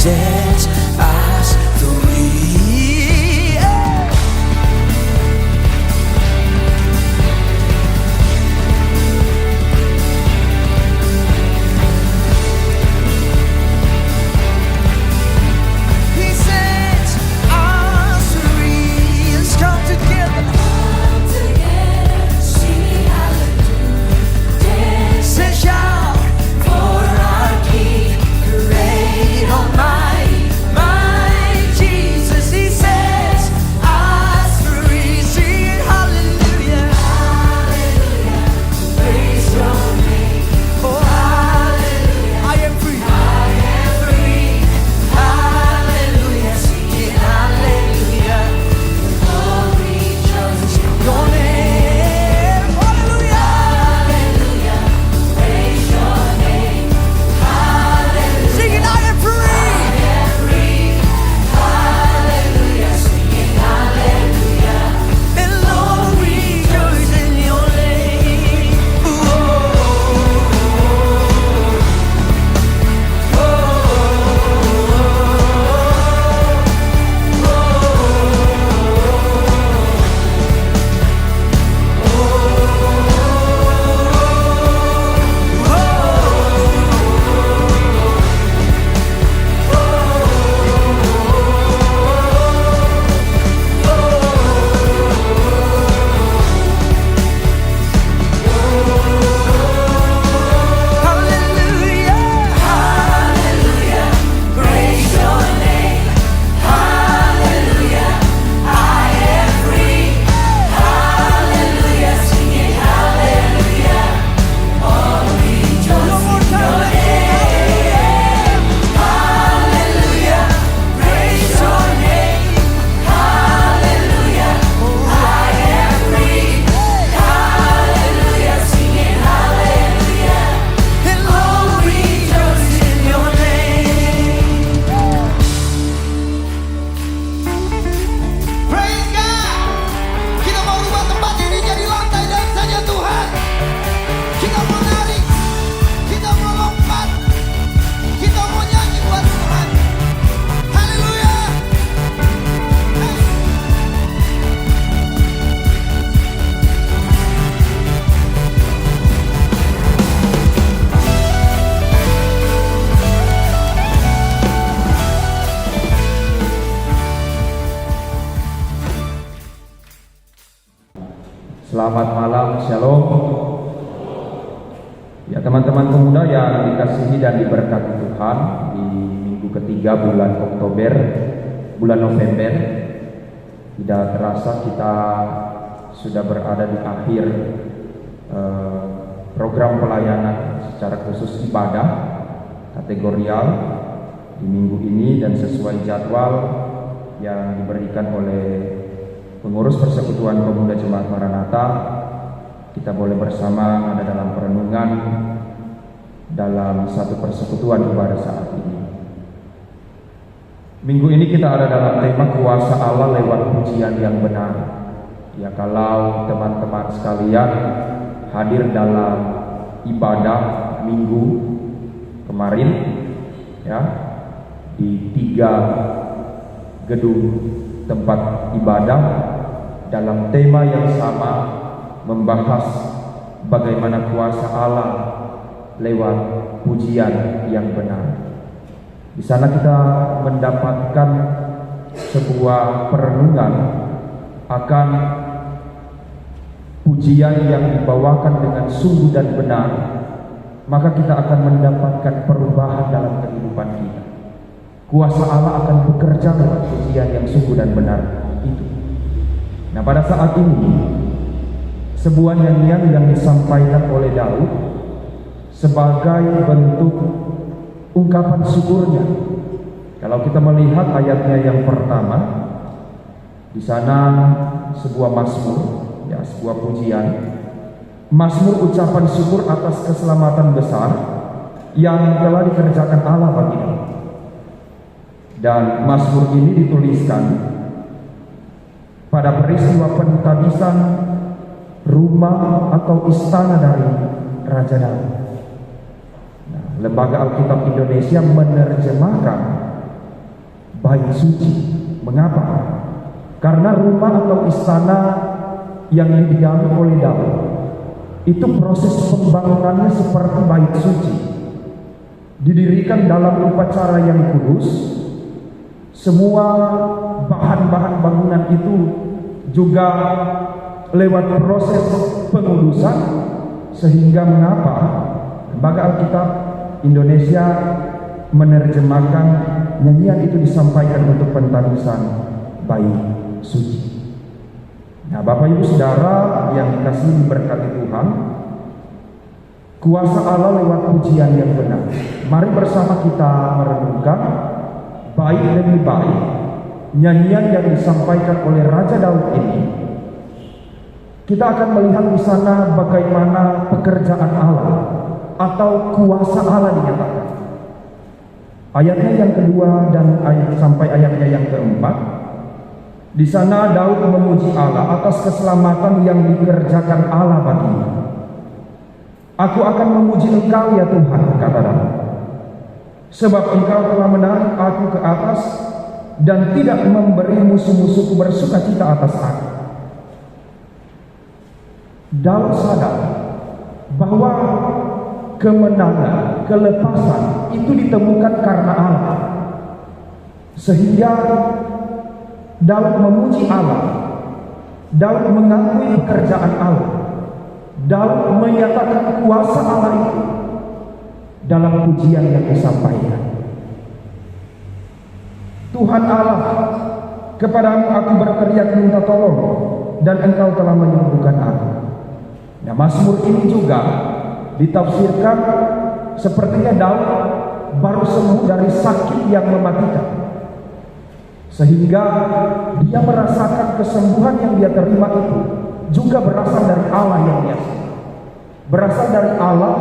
sets us free. Selamat malam, shalom. Ya, teman-teman pemuda yang dikasihi dan diberkati Tuhan, di minggu ketiga bulan November, tidak terasa kita sudah berada di akhir program pelayanan secara khusus ibadah kategorial di minggu ini, dan sesuai jadwal yang diberikan oleh pengurus Persekutuan Pemuda Jemaat Maranatha, kita boleh bersama ada dalam perenungan dalam satu persekutuan ibadah saat ini. Minggu ini kita ada dalam tema kuasa Allah lewat pujian yang benar. Ya, kalau teman-teman sekalian hadir dalam ibadah minggu kemarin, ya, di 3 gedung tempat ibadah dalam tema yang sama, membahas bagaimana kuasa Allah lewat pujian yang benar. Di sana kita mendapatkan sebuah perenungan akan pujian yang dibawakan dengan sungguh dan benar, maka kita akan mendapatkan perubahan dalam kehidupan kita. Kuasa Allah akan bekerja lewat pujian yang sungguh dan benar itu. Nah, pada saat ini sebuah nyanyian yang disampaikan oleh Daud sebagai bentuk ungkapan syukurnya. Kalau kita melihat ayatnya yang pertama, di sana sebuah mazmur, ya, sebuah pujian, mazmur ucapan syukur atas keselamatan besar yang telah dikerjakan Allah bagi kita. Dan mazmur ini dituliskan pada peristiwa pentabisan rumah atau istana dari Raja Daud. Nah, Lembaga Alkitab Indonesia menerjemahkan bait suci. Mengapa? Karena rumah atau istana yang didiami oleh Daud itu proses pembangunannya seperti bait suci, didirikan dalam upacara yang kudus. Semua bahan-bahan bangunan itu juga lewat proses pengudusan, sehingga mengapa Lembaga Alkitab Indonesia menerjemahkan nyanyian itu disampaikan untuk pentarusan bait suci. Nah, Bapak Ibu Saudara yang dikasihi berkati Tuhan, kuasa Allah lewat pujian yang benar. Mari bersama kita merenungkan bait demi bait nyanyian yang disampaikan oleh Raja Daud ini. Kita akan melihat di sana bagaimana pekerjaan Allah atau kuasa Allah dinyatakan. Ayatnya yang kedua dan sampai ayatnya yang keempat, di sana Daud memuji Allah atas keselamatan yang dikerjakan Allah baginya. Aku akan memuji Engkau ya Tuhan, kata Daud, sebab Engkau telah menarik aku ke atas dan tidak memberi musuh-musuhku bersukacita atas aku. Daud sadar bahwa kemenangan, kelepasan itu ditemukan karena Allah. Sehingga Daud memuji Allah, Daud mengakui pekerjaan Allah, Daud menyatakan kuasa Allah itu dalam pujian yang disampaikan. Tuhan Allah, kepadamu aku berteriak minta tolong, dan Engkau telah menyembuhkan aku. Nah, Mazmur ini juga ditafsirkan sepertinya Daud baru sembuh dari sakit yang mematikan, sehingga dia merasakan kesembuhan yang dia terima itu juga berasal dari Allah yang biasa, berasal dari Allah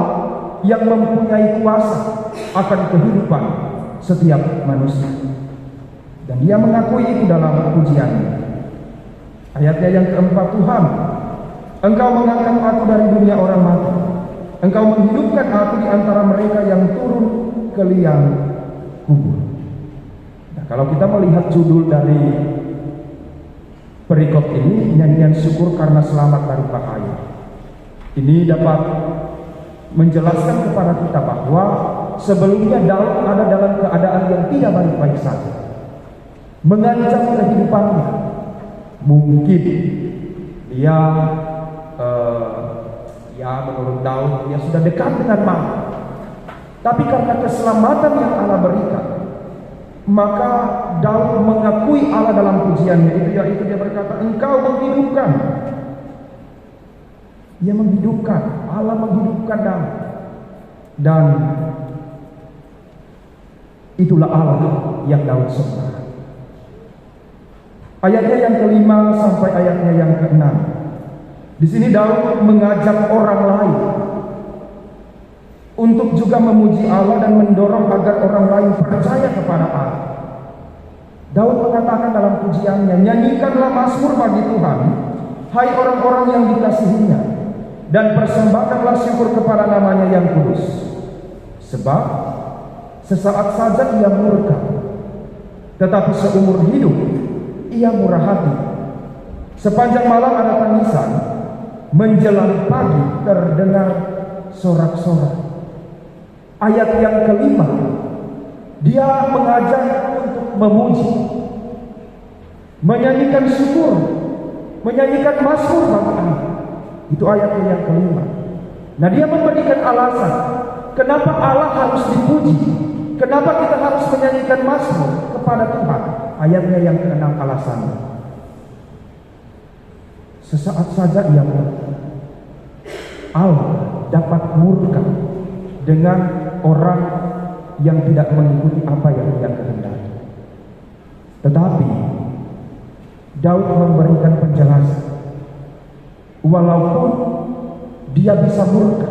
yang mempunyai kuasa akan kehidupan setiap manusia. Dan dia mengakui itu dalam pujiannya. Ayatnya yang keempat, Tuhan, Engkau mengangkat aku dari dunia orang mati, Engkau menghidupkan aku di antara mereka yang turun ke liang kubur. Nah, kalau kita melihat judul dari perikop ini, nyanyian syukur karena selamat dari bahaya, ini dapat menjelaskan kepada kita bahwa sebelumnya Daud ada dalam keadaan yang tidak baik-baik saja, mengancam kehidupannya. Mungkin dia menurut Daud dia sudah dekat dengan mati, tapi karena keselamatan yang Allah berikan, maka Daud mengakui Allah dalam pujiannya itu, yaitu dia berkata, Engkau menghidupkan. Ia menghidupkan, Allah menghidupkan Daud, dan itulah Allah yang Daud sembah. Ayatnya yang kelima sampai ayatnya yang keenam, di sini Daud mengajak orang lain untuk juga memuji Allah dan mendorong agar orang lain percaya kepada Allah. Daud mengatakan dalam pujiannya, nyanyikanlah mazmur bagi Tuhan, hai orang-orang yang dikasihinya, dan persembahkanlah syukur kepada namanya yang kudus. Sebab sesaat saja ia murka, tetapi seumur hidup ia murah hati. Sepanjang malam ada tangisan, menjelang pagi terdengar sorak-sorai. Ayat yang kelima, dia mengajak untuk memuji, menyanyikan syukur, menyanyikan mazmur bagi Allah. Itu ayatnya yang kelima. Nah, dia memberikan alasan kenapa Allah harus dipuji, kenapa kita harus menyanyikan mazmur kepada Tuhan. Ayatnya yang keenam alasannya, sesaat saja ia murka. Allah dapat murka dengan orang yang tidak mengikuti apa yang dia kehendaki. Tetapi Daud memberikan penjelasan, walaupun dia bisa murka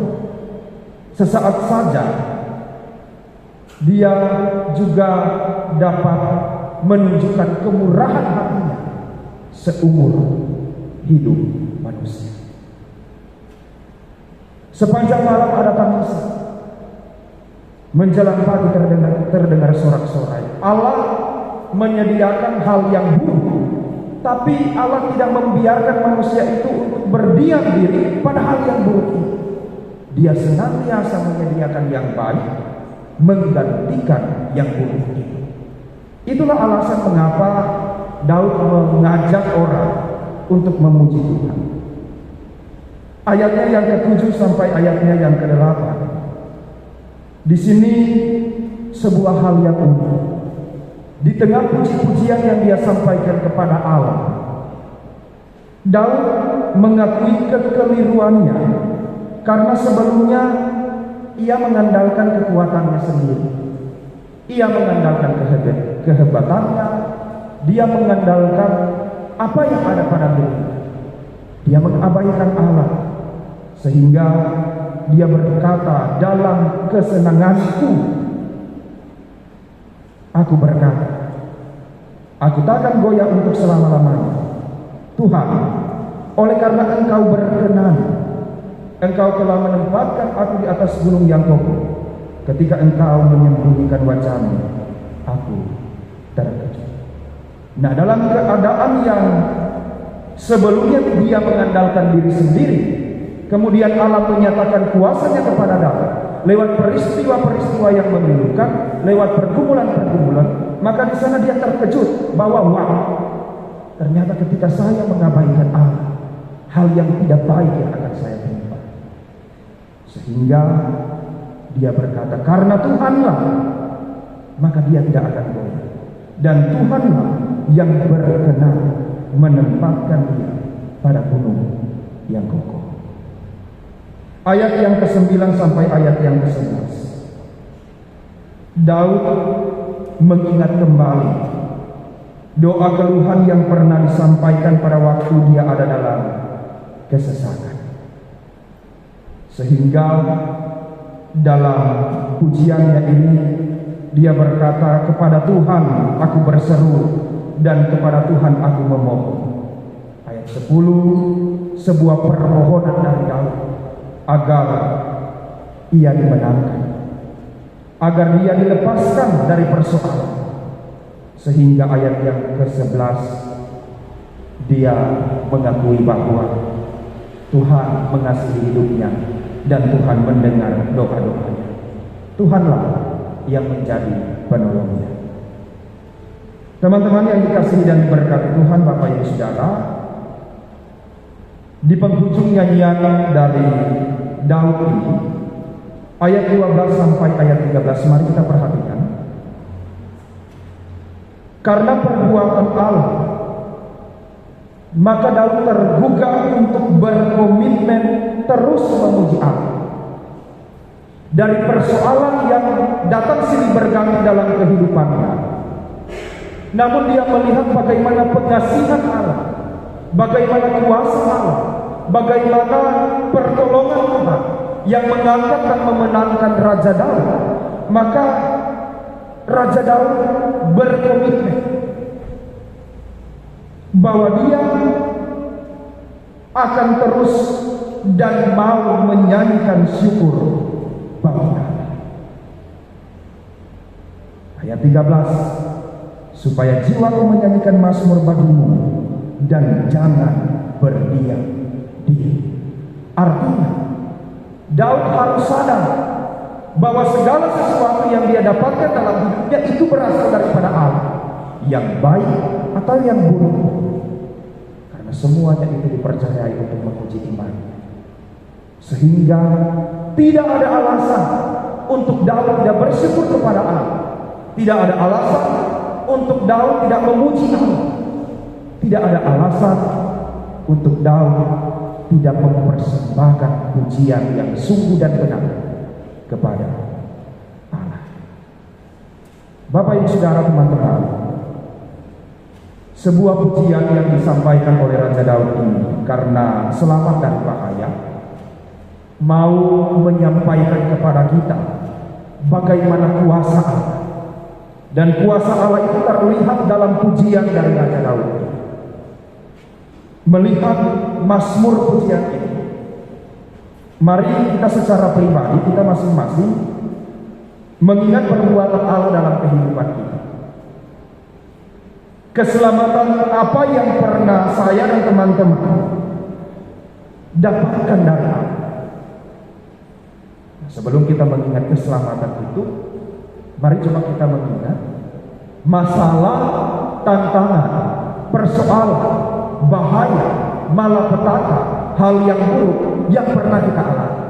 sesaat saja, dia juga dapat menunjukkan kemurahan hatinya seumur hidup manusia. Sepanjang malam ada tangisan, menjelang pagi terdengar sorak-sorai. Allah menyediakan hal yang buruk, tapi Allah tidak membiarkan manusia itu untuk berdiam diri pada hal yang buruk itu. Dia senantiasa menyediakan yang baik, menggantikan yang buruk itu. Itulah alasan mengapa Daud mengajak orang untuk memuji Tuhan. Ayatnya yang ke-7 sampai ayatnya yang ke-8. Di sini sebuah hal yang unik. Di tengah puji-pujian yang dia sampaikan kepada Allah, Daud mengakui kekeliruannya karena sebelumnya ia mengandalkan kekuatannya sendiri. Ia mengandalkan kehebatannya, dia mengandalkan apa yang ada pada dirinya. Dia mengabaikan Allah, sehingga dia berkata, dalam kesenanganku aku berkata, aku takkan goyah untuk selama-lamanya. Tuhan, oleh karena Engkau berkenan, Engkau telah menempatkan aku di atas gunung yang kokoh. Ketika Engkau menyembunyikan wajah-Mu, aku terkejut. Nah, dalam keadaan yang sebelumnya dia mengandalkan diri sendiri, kemudian Allah menyatakan kuasanya kepada Daud lewat peristiwa-peristiwa yang memilukan, lewat pergumulan-pergumulan, maka di sana dia terkejut bahwa wah, ternyata ketika saya mengabaikan Allah, hal yang tidak baik yang akan saya timpa. Sehingga dia berkata, karena Tuhanlah, maka dia tidak akan goyah. Dan Tuhanlah yang berkenan menempatkan dia pada gunung yang kokoh. Ayat yang ke-9 sampai ayat yang ke-11. Daud mengingat kembali doa keluhan yang pernah disampaikan pada waktu dia ada dalam kesesatan. Sehingga dalam pujiannya ini dia berkata, kepada Tuhan aku berseru dan kepada Tuhan aku memohon. Ayat 10, sebuah permohonan dari Daud agar ia dimenangkan, agar dia dilepaskan dari persoalan. Sehingga ayat yang ke-11 dia mengakui bahwa Tuhan mengasihi hidupnya dan Tuhan mendengar doa-doanya. Tuhanlah yang menjadi penolongnya. Teman-teman yang dikasihi dan diberkati Tuhan, Bapak Ibu Saudara, di penghujung nyanyian dari Daud ini, ayat 12 sampai ayat 13, mari kita perhatikan. Karena perbuatan Allah, maka Daud tergugah untuk berkomitmen terus memuji Allah. Dari persoalan yang datang silih berganti dalam kehidupannya, namun dia melihat bagaimana pengasihan Allah, bagaimana kuasa Allah, bagaimana pertolongan Tuhan yang mengangkat dan memenangkan Raja Daud. Maka Raja Daud berkomitmen bahwa dia akan terus dan mau menyanyikan syukur bagi Allah. Ayat 13, supaya jiwaku menyanyikan mazmur bagimu dan jangan berdiam diri. Artinya Daud harus sadar bahwa segala sesuatu yang dia dapatkan dalam hidupnya itu berasal daripada Allah, yang baik atau yang buruk, karena semuanya itu dipercayai untuk memuji iman. Sehingga tidak ada alasan untuk Daud tidak bersyukur kepada Allah. Tidak ada alasan untuk Daud tidak memuji Allah. Tidak ada alasan untuk Daud tidak mempersembahkan pujian yang sungguh dan benar kepada Allah. Bapak Ibu Saudara, teman-teman, sebuah pujian yang disampaikan oleh Raja Daud ini karena selamat dari bahaya, mau menyampaikan kepada kita bagaimana kuasa Allah. Dan kuasa Allah itu terlihat dalam pujian dari Raja Daud. Melihat mazmur pujian ini, mari kita secara pribadi, kita masing-masing mengingat perbuatan Allah dalam kehidupan kita. Keselamatan apa yang pernah saya dan teman-teman dapatkan dari Allah? Sebelum kita mengingat keselamatan itu, mari coba kita mengingat masalah, tantangan, persoalan, bahaya, malapetaka, hal yang buruk yang pernah kita alami.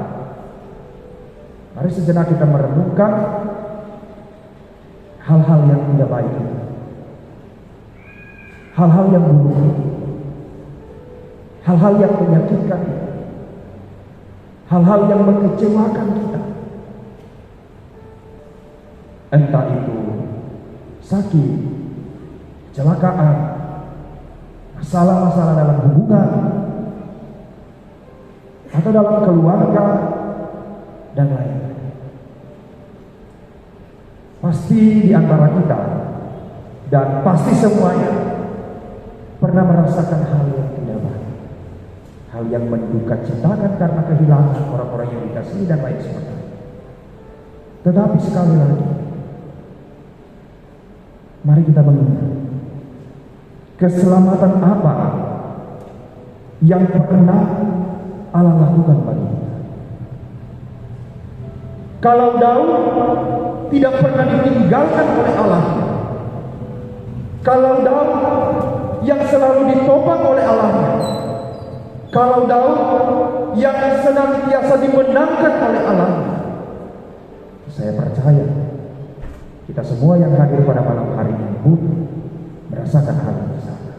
Mari sejenak kita merenungkan hal-hal yang tidak baik, hal-hal yang buruk, hal-hal yang menyakitkan kita, hal-hal yang mengecewakan kita. Entah itu sakit, kecelakaan, masalah-masalah dalam hubungan, atau dalam keluarga, dan lain-lain. Pasti di antara kita, dan pasti semuanya pernah merasakan hal yang tidak baik, hal yang menduka citakan karena kehilangan orang-orang yang dikasihi dan lain sebagainya. Tetapi sekali lagi, mari kita mengingat keselamatan apa yang pernah Allah lakukan bagi kita. Kalau Daud tidak pernah ditinggalkan oleh Allah, kalau Daud yang selalu ditopang oleh Allah, kalau Daud yang senantiasa dimenangkan oleh Allah, saya percaya kita semua yang hadir pada malam hari ini pun merasakan hal yang sama.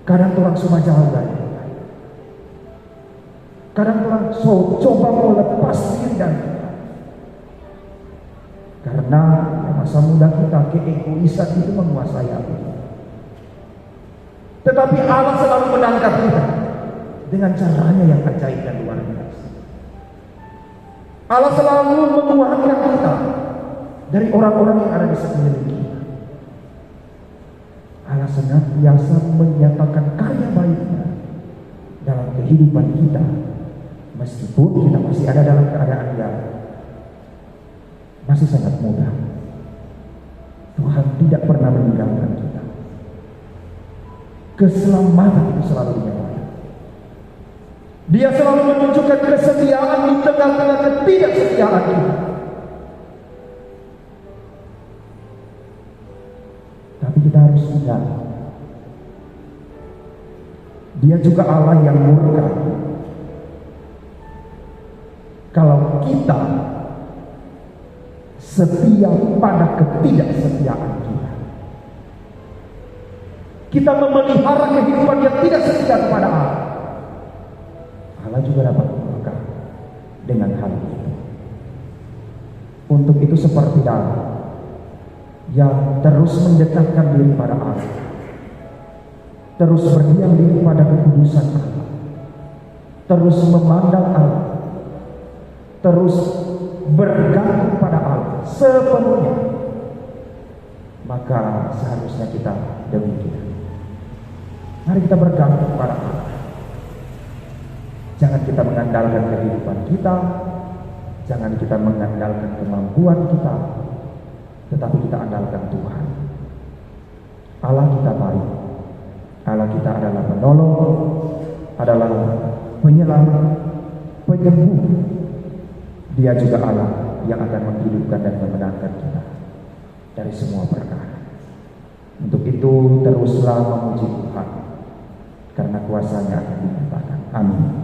Kadang orang cuma jauh dari kita, kadang orang coba mau lepas diri dari kita, karena masa muda kita keegoisan itu menguasai hati. Tetapi Allah selalu menangkap kita dengan caranya yang ajaib dan luar biasa. Allah selalu menguatkan kita dari orang-orang yang ada di sekeliling kita. Allah senantiasa menyatakan karya baiknya dalam kehidupan kita, meskipun kita masih ada dalam keadaan yang masih sangat muda. Tuhan tidak pernah meninggalkan kita. Keselamatan itu selalu dinyatakan. Dia selalu menunjukkan kesetiaan di tengah-tengah ketidaksetiaan kita. Tapi kita harus ingat, Dia juga Allah yang murka kalau kita setia pada ketidaksetiaan kita. Kita memelihara kehidupan yang tidak setia kepada Allah. Allah juga dapat murka dengan hal itu. Untuk itu seperti Daud yang terus mendekatkan diri pada Allah, terus berdiam diri pada kekudusan Allah, terus memandang Allah, terus bergantung pada Allah sepenuhnya, maka seharusnya kita demikian. Mari kita bergantung pada Allah. Jangan kita mengandalkan kehidupan kita, jangan kita mengandalkan kemampuan kita, tetapi kita andalkan Tuhan. Allah kita baik, Allah kita adalah penolong, adalah penyelamat, penyembuh. Dia juga Allah yang akan menghidupkan dan memenangkan kita dari semua perkara. Untuk itu teruslah memuji Tuhan, karena kuasanya akan dinyatakan. Amin.